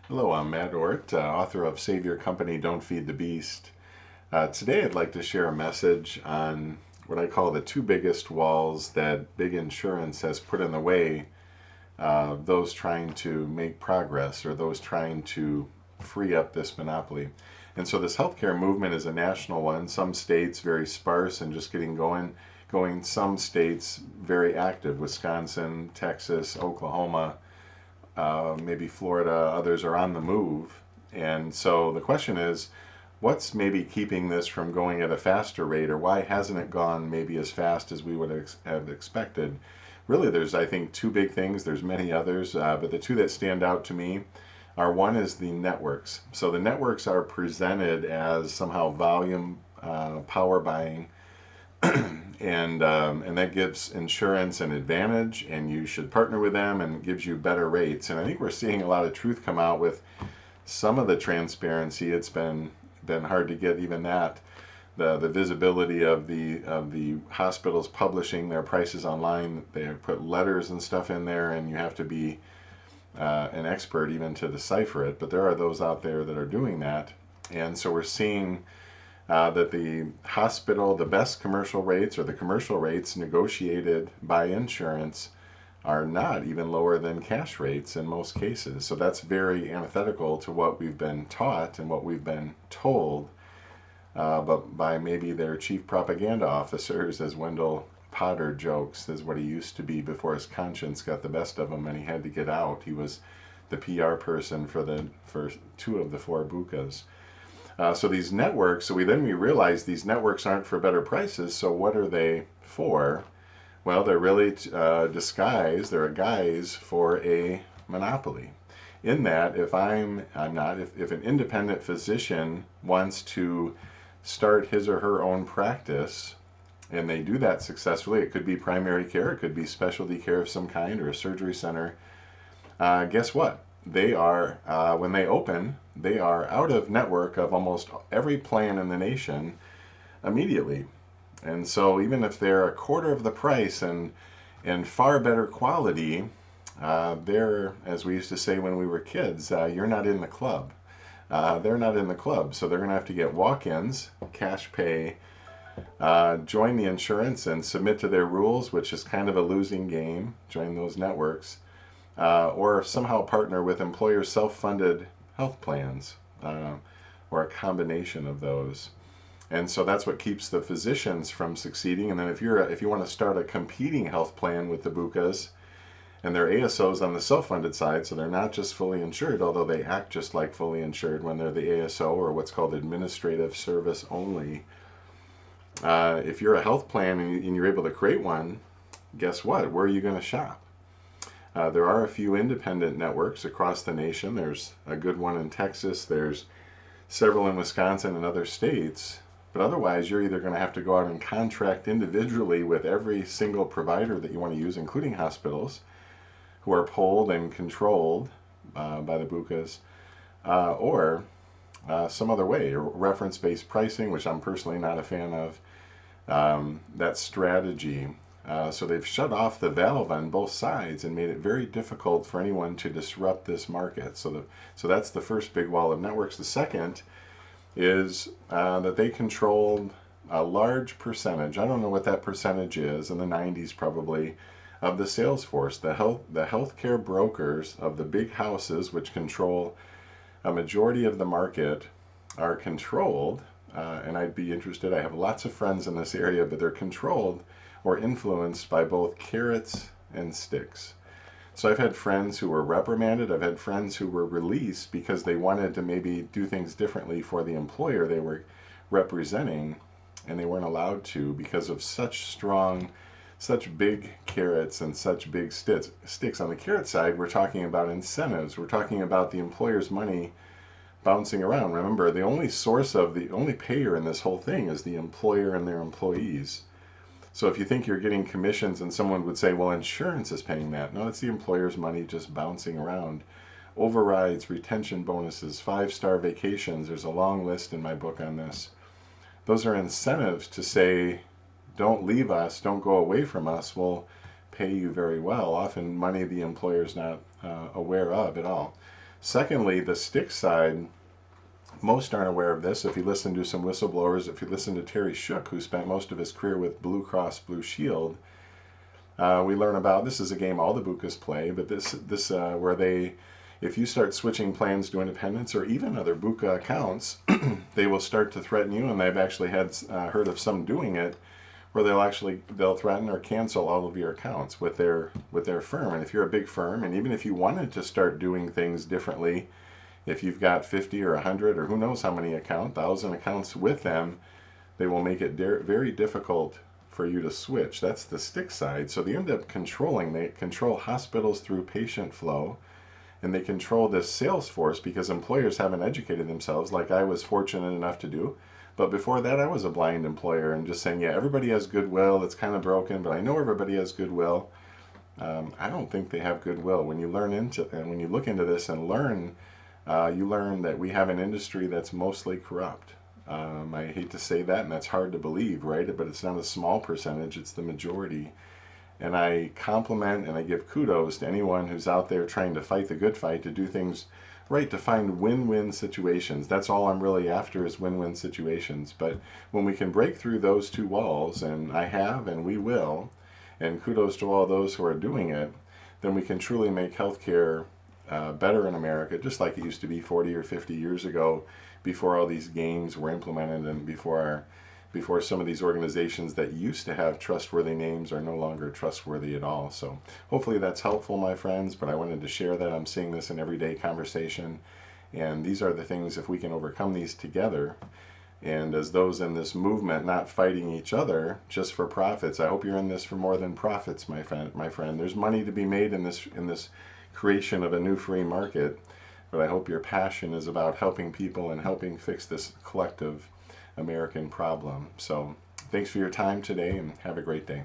Hello, I'm Matt Ort, author of Save Your Company, Don't Feed the Beast. Today I'd like to share a message on what I call the two biggest walls that big insurance has put in the way of those trying to make progress or those trying to free up this monopoly. And so this healthcare movement is a national one. Some states very sparse and just getting going. Some states very active, Wisconsin, Texas, Oklahoma, maybe Florida, others are on the move. And so the question is, what's maybe keeping this from going at a faster rate, or why hasn't it gone maybe as fast as we would have expected? Really, there's, I think, two big things. There's many others, but the two that stand out to me are one is the networks. So the networks are presented as somehow volume power buying, and that gives insurance an advantage, and you should partner with them, and it gives you better rates. And I think we're seeing a lot of truth come out with some of the transparency. It's been hard to get even that. The visibility of the hospitals publishing their prices online. They put letters and stuff in there, and you have to be an expert even to decipher it. But there are those out there that are doing that, and so we're seeing that the hospital, the best commercial rates or the commercial rates negotiated by insurance are not even lower than cash rates in most cases. So that's very antithetical to what we've been taught and what we've been told, but by maybe their chief propaganda officers, as Wendell Potter jokes, is what he used to be before his conscience got the best of him and he had to get out. He was the PR person for two of the four bukas. So these networks, so we realize these networks aren't for better prices. So what are they for? Well, they're really disguised. They're a guise for a monopoly. In that, if an independent physician wants to start his or her own practice, and they do that successfully, it could be primary care, it could be specialty care of some kind, or a surgery center. Guess what? They are, when they open, they are out of network of almost every plan in the nation immediately. And so even if they're a quarter of the price and far better quality, they're, as we used to say when we were kids, you're not in the club. They're not in the club, so they're going to have to get walk-ins, cash pay, join the insurance and submit to their rules, which is kind of a losing game, join those networks, or somehow partner with employer self-funded health plans, or a combination of those. And so that's what keeps the physicians from succeeding. And then if you want to start a competing health plan with the bukas, and they're ASOs on the self-funded side, so they're not just fully insured, although they act just like fully insured when they're the ASO, or what's called administrative service only. If you're a health plan and you're able to create one, guess what? Where are you going to shop? There are a few independent networks across the nation. There's a good one in Texas. There's several in Wisconsin and other states. But otherwise, you're either going to have to go out and contract individually with every single provider that you want to use, including hospitals, who are polled and controlled by the bukas, or some other way, reference-based pricing, which I'm personally not a fan of, that strategy. So they've shut off the valve on both sides and made it very difficult for anyone to disrupt this market. So that's the first big wall of networks. The second is that they controlled a large percentage. I don't know what that percentage is, in the 90s probably, of the sales force. The healthcare brokers of the big houses, which control a majority of the market, are controlled, and I'd be interested. I have lots of friends in this area, but they're controlled or influenced by both carrots and sticks. So I've had friends who were reprimanded. I've had friends who were released because they wanted to maybe do things differently for the employer they were representing, and they weren't allowed to because of such big carrots and such big sticks. On the carrot side, we're talking about incentives. We're talking about the employer's money bouncing around. Remember, the only payer in this whole thing is the employer and their employees. So if you think you're getting commissions and someone would say, well, insurance is paying that. No, it's the employer's money just bouncing around. Overrides, retention bonuses, 5-star vacations. There's a long list in my book on this. Those are incentives to say, don't leave us, don't go away from us, we'll pay you very well. Often money the employer's not aware of at all. Secondly, the stick side, most aren't aware of this. If you listen to some whistleblowers, if you listen to Terry Shook, who spent most of his career with Blue Cross Blue Shield, we learn about, this is a game all the Bukas play, but this where they, if you start switching plans to independents or even other Buka accounts, they will start to threaten you, and they've actually had heard of some doing it, where they'll threaten or cancel all of your accounts with their firm. And if you're a big firm, and even if you wanted to start doing things differently, if you've got 50 or 100 or who knows how many 1,000 accounts with them, they will make it very difficult for you to switch. That's the stick side. So they end up they control hospitals through patient flow, and they control this sales force because employers haven't educated themselves like I was fortunate enough to do. But before that, I was a blind employer and just saying, yeah, everybody has goodwill. It's kind of broken, but I know everybody has goodwill. I don't think they have goodwill. When you learn and when you look into this and learn, you learn that we have an industry that's mostly corrupt. I hate to say that, and that's hard to believe, right? But it's not a small percentage, it's the majority. And I compliment and I give kudos to anyone who's out there trying to fight the good fight, to do things right, to find win-win situations. That's all I'm really after, is win-win situations. But when we can break through those two walls, and I have and we will, and kudos to all those who are doing it, then we can truly make healthcare better in America, just like it used to be 40 or 50 years ago, before all these games were implemented, and before some of these organizations that used to have trustworthy names are no longer trustworthy at all. So hopefully that's helpful, my friends, but I wanted to share that. I'm seeing this in everyday conversation, and these are the things, if we can overcome these together, and as those in this movement, not fighting each other just for profits. I hope you're in this for more than profits, my friend. There's money to be made in this creation of a new free market, but I hope your passion is about helping people and helping fix this collective American problem. So thanks for your time today, and have a great day.